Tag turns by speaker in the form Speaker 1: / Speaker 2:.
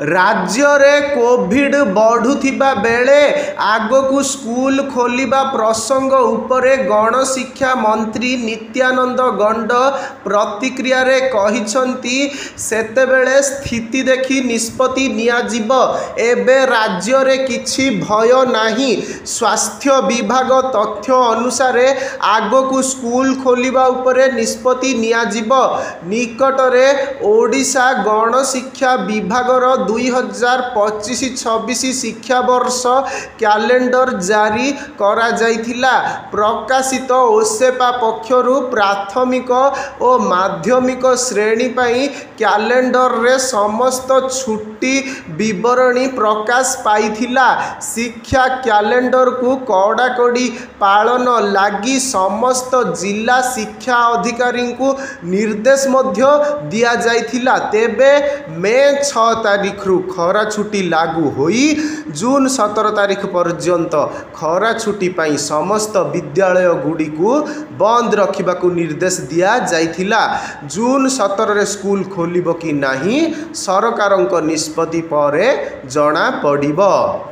Speaker 1: राज्य रे कोविड बढ़ुथिबा बेले आगकू स्कूल खोलिबा प्रसंग उपरे गणशिक्षा मंत्री नित्यानंद गंड प्रतिक्रिया रे कहिसंती सेतेबेले स्थिति देखि निष्पत्ति नियाजिब। एबे राज्य रे किछि भय नाही। स्वास्थ्य विभाग तथ्य अनुसार आगकू स्कूल खोलिबा उपरे निष्पत्ति नियाजिब। निकटरे ओडिशा गणशिक्षा विभागर 2025-26 शिक्षावर्ष कैलेंडर जारी करा जाइथिला। प्रकाशित ओसेपा पक्षरु प्राथमिक और माध्यमिक श्रेणी पाई कैलेंडर रे समस्त छुट्टी विवरणी प्रकाश पाइथिला। शिक्षा कैलेंडर को कड़ाकड़ी पालन लगी समस्त जिला शिक्षा अधिकारी को निर्देश मध्य दिया जाइथिला। तेबे मे 6 तारीख रु खरा छुट्टी लागू होई जून 17 तारीख पर्यंत खरा छुट्टी पाई समस्त विद्यालय गुड़ी को बंद रखिबाकू निर्देश दिया जाइथिला। जून 17 रे स्कूल खोलिबो कि नाही सरकारक निष्पत्ति परे जणा पड़िबो।